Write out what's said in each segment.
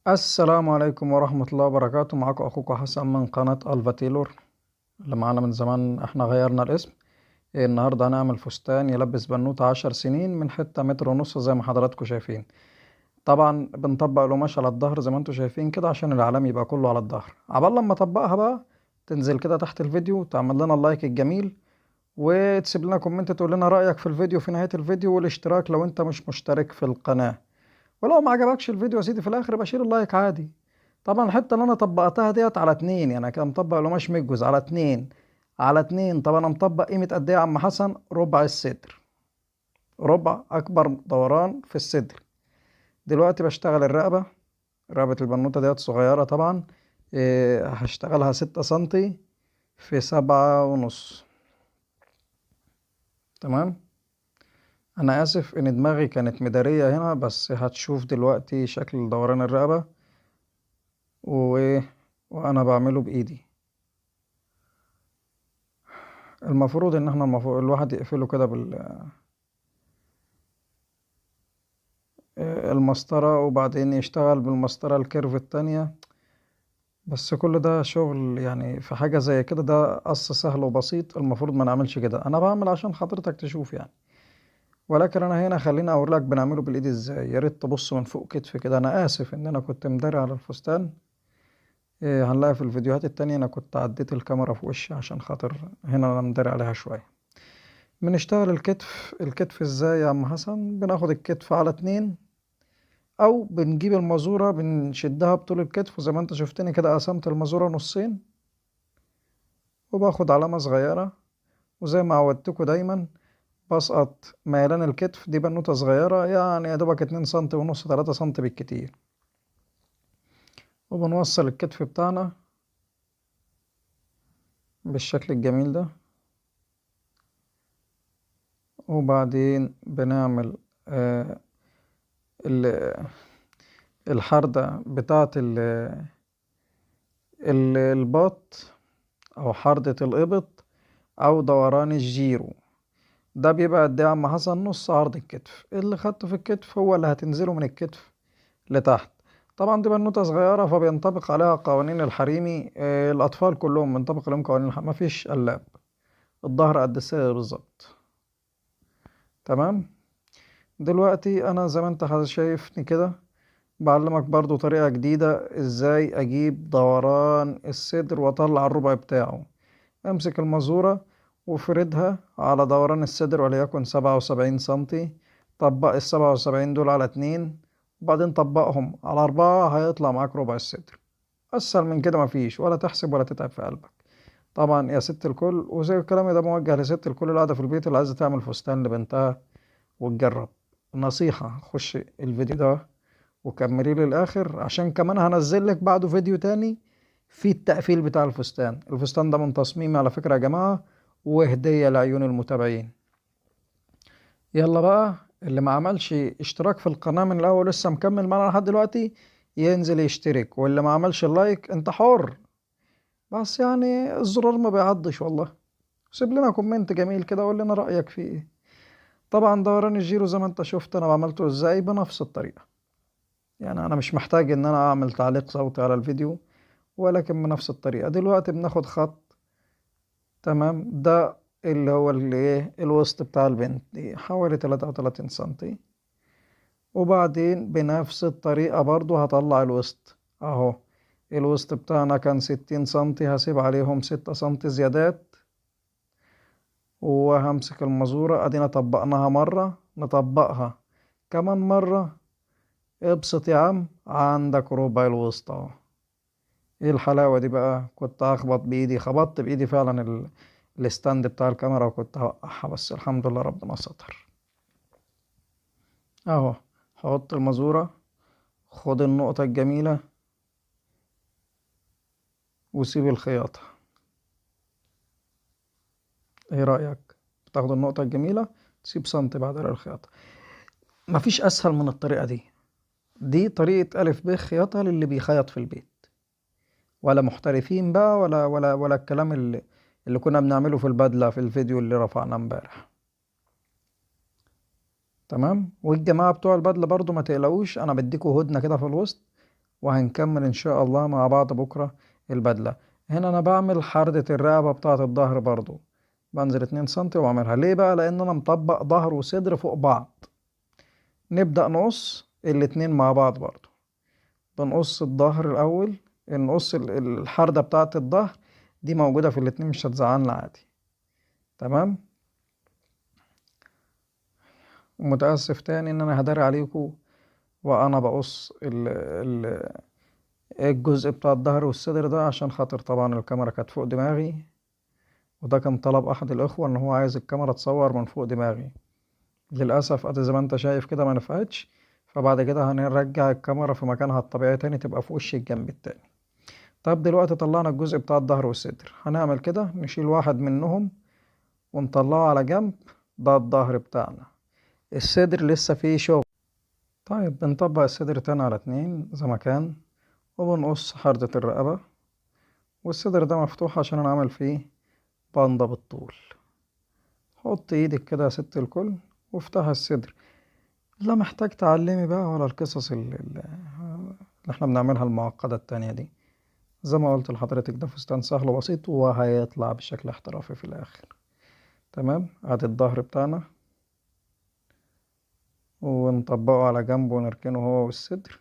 السلام عليكم ورحمة الله وبركاته. معاكم أخوكم حسن من قناة ألفا تيلور اللي معانا من زمان. احنا غيرنا الاسم. النهاردة هنعمل فستان يلبس بنوتة 10 سنين من حتة متر ونص زي ما حضراتكم شايفين. طبعا بنطبق القماش على الظهر زي ما انتم شايفين كده عشان العلام يبقى كله على الظهر. عبال لما اطبقها بقى تنزل كده تحت الفيديو، تعمل لنا اللايك الجميل وتسيب لنا كومنت تقول لنا رأيك في الفيديو في نهاية الفيديو، والاشتراك لو انت مش مشترك في القناة. ولو ما عجبكش الفيديو يا سيدي في الاخر يبقى شيل اللايك عادي. طبعا الحته اللي انا طبقتها ديت على 2، يعني كده مطبق القماش مجوز على 2 على 2. طب انا مطبق قيمه قد ايه يا عم حسن؟ ربع الصدر، ربع اكبر دوران في الصدر. دلوقتي بشتغل الرقبه. رقبه البنوته ديت صغيره طبعا. هشتغلها 6 سنتي في 7.5. تمام. انا اسف ان دماغي كانت مداريه هنا، بس هتشوف دلوقتي شكل دوران الرقبه و... وانا بعمله بايدي. المفروض ان احنا الواحد يقفله كده المسطرة، وبعدين يشتغل بالمسطرة الكيرف التانية. بس كل ده شغل، يعني في حاجة زي كده ده قص سهل وبسيط. المفروض ما نعملش كده، انا بعمل عشان حضرتك تشوف يعني. ولكن انا هنا خليني اوريلك بنعمله بالايد ازاي. يا ريت تبص من فوق كتفي كده. انا اسف ان انا كنت مداري على الفستان. هنلاقي في الفيديوهات التانية انا كنت عديت الكاميرا في وشي عشان خاطر هنا انا مداري عليها شوية. بنشتغل الكتف ازاي يا عم حسن؟ بناخد الكتف على 2، او بنجيب المازورة بنشدها بطول الكتف وزي ما انت شفتني كده قسمت المازورة نصين، وباخد علامة صغيرة. وزي ما عودتكوا دايما بسقط ميلان الكتف. دي بنوتة صغيرة يعني يا دوبك 2 سنتي ونص 3 سنتي بالكتير. وبنوصل الكتف بتاعنا بالشكل الجميل ده. وبعدين بنعمل آه ال- الحردة بتاعة الباط، أو حردة الإبط، أو دوران الجيرو. ده بيبقى قد إيه يا عم حسن؟ نص عرض الكتف. اللي خدته في الكتف هو اللي هتنزله من الكتف لتحت. طبعا دي بنوتة صغيرة فبينطبق عليها قوانين الحريمي. الأطفال كلهم بينطبق عليهم قوانين الحريمي، مفيش قلاب. الظهر قد الصدر بالظبط. تمام. دلوقتي أنا زي ما أنت شايفني كده بعلمك برضو طريقة جديدة ازاي اجيب دوران الصدر واطلع الربع بتاعه. امسك المزورة وفردها على دوران الصدر وليكن 77 سنتي. طبق ال77 دول على 2، وبعدين طبقهم على 4، هيطلع معاك ربع الصدر. اسهل من كده مفيش، ولا تحسب ولا تتعب في قلبك. طبعا يا ست الكل، وزي الكلام ده موجه لست الكل اللي قاعدة في البيت اللي عايزة تعمل فستان لبنتها وتجرب. نصيحة: خش الفيديو ده وكملي للآخر، عشان كمان هنزل لك بعده فيديو تاني في التقفيل بتاع الفستان. الفستان ده من تصميمي على فكرة يا جماعة، وهدية لعيون المتابعين. يلا بقى، اللي ما عملش اشتراك في القناة من الأول لسه مكمل معانا لحد دلوقتي ينزل يشترك، واللي ما عملش اللايك انت حر. بس يعني الزرار ما بيعضش والله. سيب لنا كومنت جميل كده وقول لنا رأيك فيه ايه. طبعا دوران الجيرو زي ما انت شفت انا بعملته ازاي بنفس الطريقة. يعني انا مش محتاج ان انا اعمل تعليق صوتي على الفيديو، ولكن بنفس الطريقة. دلوقتي بناخد خط. تمام. ده اللي هو اللي ايه الوسط بتاع البنت دي حوالي 33 سنتي. وبعدين بنفس الطريقة برضو هطلع الوسط اهو. الوسط بتاعنا كان 60 سنتي، هسيب عليهم 6 سنتي زيادات. وهمسك المزورة ادينا طبقناها مرة، نطبقها كمان مرة. ابسط يا عم، عندك ربع الوسط اهو. ايه الحلاوة دي بقى؟ كنت هخبط بايدي، خبطت بايدي فعلا الستاند بتاع الكاميرا وكنت هوقعها، بس الحمد لله ربنا ستر. اهو. حط المزورة، خد النقطة الجميلة وسيب الخياطة. ايه رأيك؟ تاخد النقطة الجميلة تسيب سنتي بعد الخياطة. مفيش اسهل من الطريقة دي. دي طريقة ألف ب خياطة للي بيخيط في البيت، ولا محترفين بقى ولا الكلام اللي كنا بنعمله في البدلة في الفيديو اللي رفعنا امبارح. تمام. والجماعة بتوع البدلة برضو ما تقلقوش، انا بديكوا هدنة كده في الوسط وهنكمل ان شاء الله مع بعض بكرة البدلة. هنا انا بعمل حردة الرقبة بتاعة الظهر برضو، بنزل 2 سنتي واعملها ليه بقى، لان انا مطبق ظهر وصدر فوق بعض. نبدأ نقص الاتنين مع بعض برضو. بنقص الظهر الاول، نقص الحردة بتاعة الظهر دي موجودة في الاتنين، مش هتزعلنا عادي. تمام. ومتأسف تاني ان انا هداري عليكم وانا بقص الجزء بتاع الظهر والصدر ده، عشان خاطر طبعا الكاميرا كانت فوق دماغي، وده كان طلب احد الاخوة ان هو عايز الكاميرا تصور من فوق دماغي. للاسف ادي زي ما انت شايف كده ما نفعتش، فبعد كده هنرجع الكاميرا في مكانها الطبيعي تاني، تبقى في وش الجنب التاني. طب دلوقتي طلعنا الجزء بتاع الظهر والصدر، هنعمل كده نشيل واحد منهم ونطلعه على جنب. ده الظهر بتاعنا. الصدر لسه فيه شغل. طيب بنطبق الصدر تاني على 2 زي ما كان، وبنقص حردة الرقبة. والصدر ده مفتوح عشان انا عامل فيه باندا بالطول. حط ايدك كده يا ست الكل وافتح الصدر. لا محتاج تعلمي بقى ولا القصص اللي احنا بنعملها المعقدة التانية دي. زي ما قلت لحضرتك ده فستان سهل وبسيط وهيطلع بشكل احترافي في الآخر. تمام. ادي الظهر بتاعنا، ونطبقه على جنب ونركنه هو والصدر.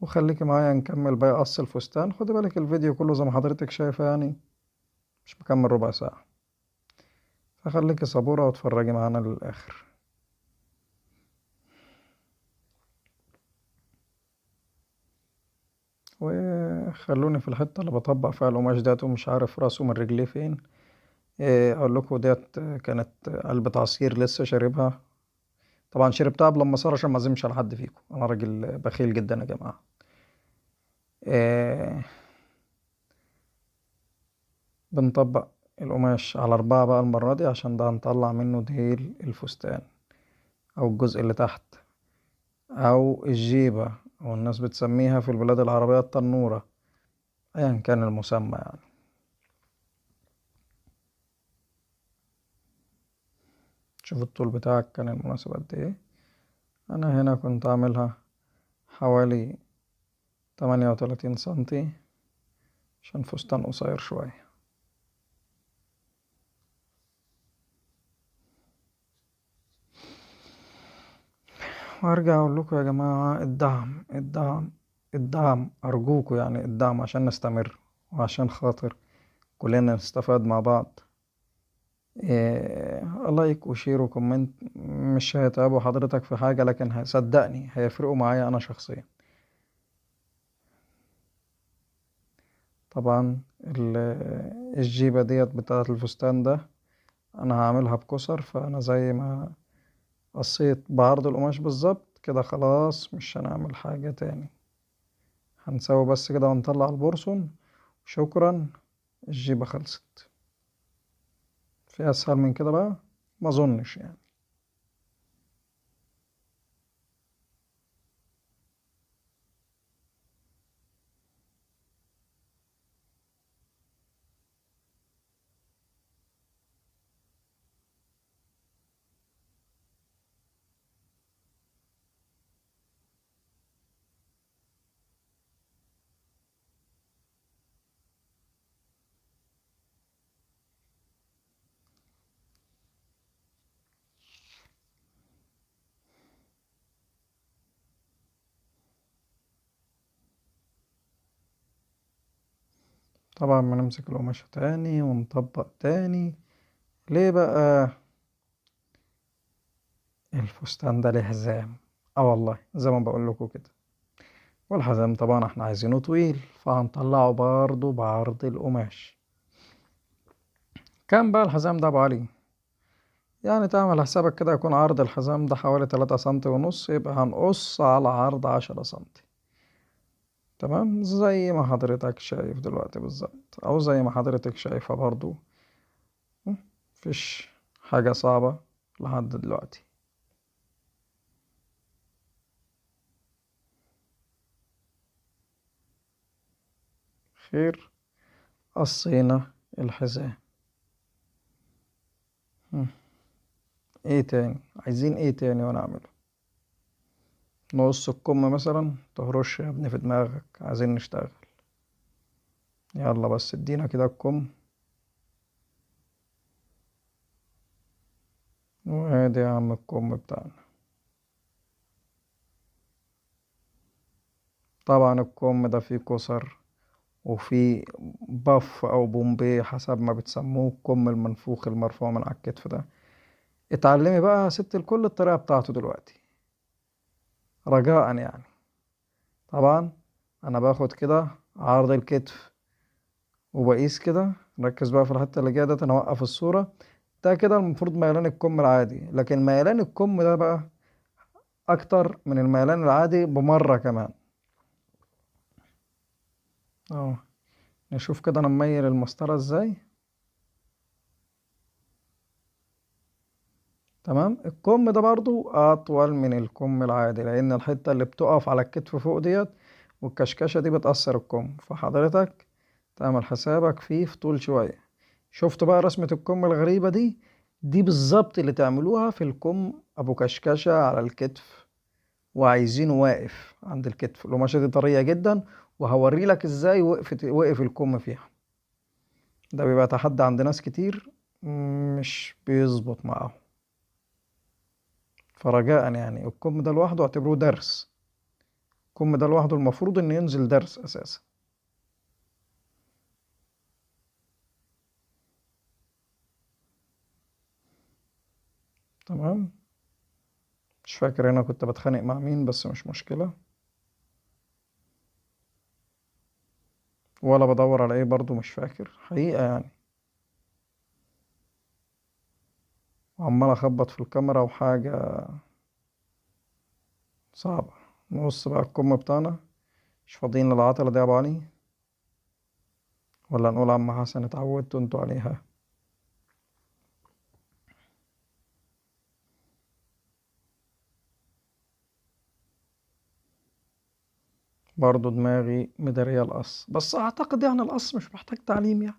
وخليكي معايا نكمل باقي قص الفستان. خدي بالك الفيديو كله زي ما حضرتك شايفة يعني مش مكمل ربع ساعة، فخليكي صبورة واتفرجي معانا للآخر. وخلوني في الحتة اللي بطبق فيها القماش ديت ومش عارف راسه من رجليه فين. اقول لكم ديت كانت علبة عصير لسه شاربها. طبعا شربتها قبل ما صار عشان ما ازمش على حد فيكم، انا راجل بخيل جدا يا جماعة. آه، بنطبق القماش على 4 بقى المرة دي، عشان ده هنطلع منه ديل الفستان او الجزء اللي تحت، او الجيبة، او الناس بتسميها في البلاد العربية التنورة، ايا كان المسمى يعني. شوف الطول بتاعك كان المناسب قد ايه. انا هنا كنت عاملها حوالي 38 سنتي، عشان فستان قصير شوية. وارجع اقول لكم يا جماعة الدعم الدعم الدعم ارجوكوا، يعني الدعم عشان نستمر وعشان خاطر كلنا نستفاد مع بعض. لايك وشير وكومنت مش هيتعبوا حضرتك في حاجة، لكن صدقني هيفرقوا معايا انا شخصيا. طبعا الجيبة ديت بتاعة الفستان ده انا هعملها بكسر، فانا زي ما قصيت بعرض القماش بالظبط كده خلاص، مش هنعمل حاجة تاني. هنسوي بس كده ونطلع البورسون. شكرا. الجيبة خلصت. في اسهل من كده بقى؟ ما اظنش يعني. طبعا بنمسك القماشة تاني ونطبق تاني. ليه بقى؟ الفستان ده ليه حزام. اه والله زي ما بقول لكم كده. والحزام طبعا احنا عايزينه طويل، فهنطلعه برضه بعرض القماش. كام بقى الحزام ده ابو علي؟ يعني تعمل حسابك كده يكون عرض الحزام ده حوالي 3 سنتي ونص، يبقى هنقص على عرض 10 سنتي. تمام زي ما حضرتك شايف دلوقتي بالظبط، او زي ما حضرتك شايفة برضو. مفيش حاجة صعبة لحد دلوقتي. خير. قصينا الحزام. هم، ايه تاني؟ عايزين ايه تاني وانا اعمله؟ نص الكم مثلا تهرش يا ابني في دماغك، عايزين نشتغل. يلا بس ادينا كده الكم. وادي يا عم الكم بتاعنا. طبعا الكم ده فيه كسر وفيه بف او بومبي حسب ما بتسموه، الكم المنفوخ المرفوع من على الكتف ده. اتعلمي بقى يا ست الكل الطريقة بتاعته دلوقتي رجاء يعني. طبعا انا باخد كده عرض الكتف وبقيس كده، ركز بقى في الحتة اللي جاية ده، انا اوقف الصورة. ده كده المفروض ميلان الكم العادي، لكن ميلان الكم ده بقى اكتر من الميلان العادي بمرة كمان. اه، نشوف كده انا مميل المسطرة ازاي. تمام، الكم ده برضو اطول من الكم العادي، لان الحتة اللي بتقف على الكتف فوق ديت والكشكشة دي بتأثر الكم، فحضرتك تعمل حسابك فيه في طول شوية. شفت بقى رسمة الكم الغريبة دي؟ دي بالظبط اللي تعملوها في الكم ابو كشكشة على الكتف، وعايزينه واقف عند الكتف. القماشة دي طرية جدا، وهوري لك ازاي وقف الكم فيها. ده بيبقى تحدي عند ناس كتير مش بيظبط معاهم. فرجاء يعني الكم ده لوحده اعتبروه درس. الكم ده لوحده المفروض انه ينزل درس اساسا. تمام. مش فاكر انا كنت بتخانق مع مين، بس مش مشكلة. ولا بدور على ايه برضو مش فاكر حقيقة يعني. وعمال اخبط في الكاميرا وحاجة صعبة. نبص بقى الكم بتاعنا، مش فاضيين للعطلة دي يا ابو علي، ولا نقول عم حسن اتعودتوا انتوا عليها. برضو دماغي مدارية القص، بس اعتقد يعني القص مش محتاج تعليم يعني.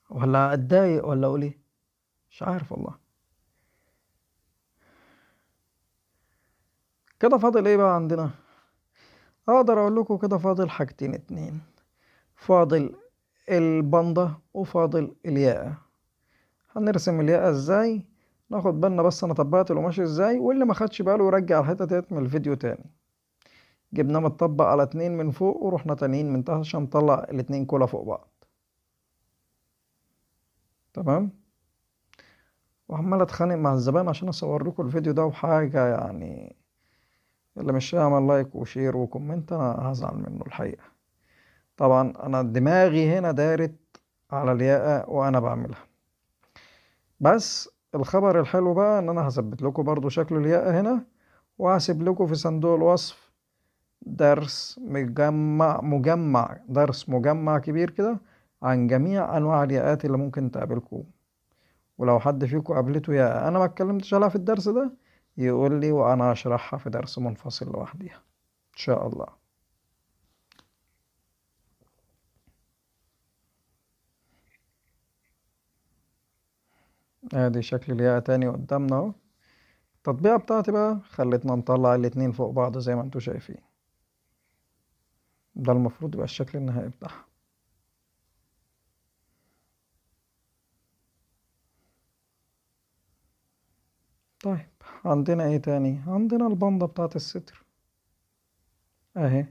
ولا اتضايق ولا اقول ايه؟ مش عارف والله. كده فاضل ايه بقى عندنا؟ اقدر اقول لكم كده فاضل حاجتين اتنين. فاضل البنده وفاضل الياقة. هنرسم الياقة ازاي؟ ناخد بالنا بس انا طبقت القماش ازاي، واللي ما خدش باله يرجع الحتة ديت من الفيديو تاني. جبناه متطبق على اتنين من فوق، ورحنا تانيين من تحت عشان نطلع الاتنين كولا فوق بعض. تمام. وعمال اتخانق مع الزبائن عشان اصور لكم الفيديو ده وحاجة يعني. اللي مش هيعمل لايك وشير وكومنت انا هزعل منه الحقيقة. طبعا انا دماغي هنا دارت على الياقة وانا بعملها. بس الخبر الحلو بقى ان انا هثبت لكم برضو شكل الياقة هنا، وهسيب لكم في صندوق الوصف درس مجمع كبير كده عن جميع انواع الياقات اللي ممكن تقابلكم. ولو حد فيكم قابلته ياقة انا ما اتكلمتش عليها في الدرس ده، يقول لي وانا اشرحها في درس منفصل لوحديها ان شاء الله. ادي شكل الياقة تاني قدامنا اهو. التطبيقة بتاعتي بقى خلتنا نطلع الاتنين فوق بعض زي ما انتوا شايفين. ده المفروض يبقى الشكل النهائي بتاعها. طيب، عندنا ايه تاني؟ عندنا البندة بتاعت الستر اهي.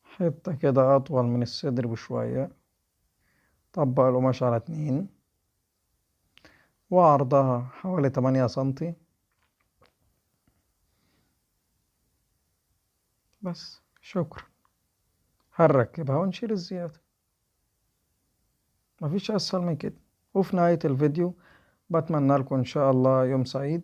حتة كده اطول من الصدر بشوية. طبق القماش على اتنين، وعرضها حوالي 8 سنتي. بس شكرا. هنركبها ونشيل الزيادة. مفيش اسهل من كده. وفي نهاية الفيديو بتمنى لكم ان شاء الله يوم سعيد.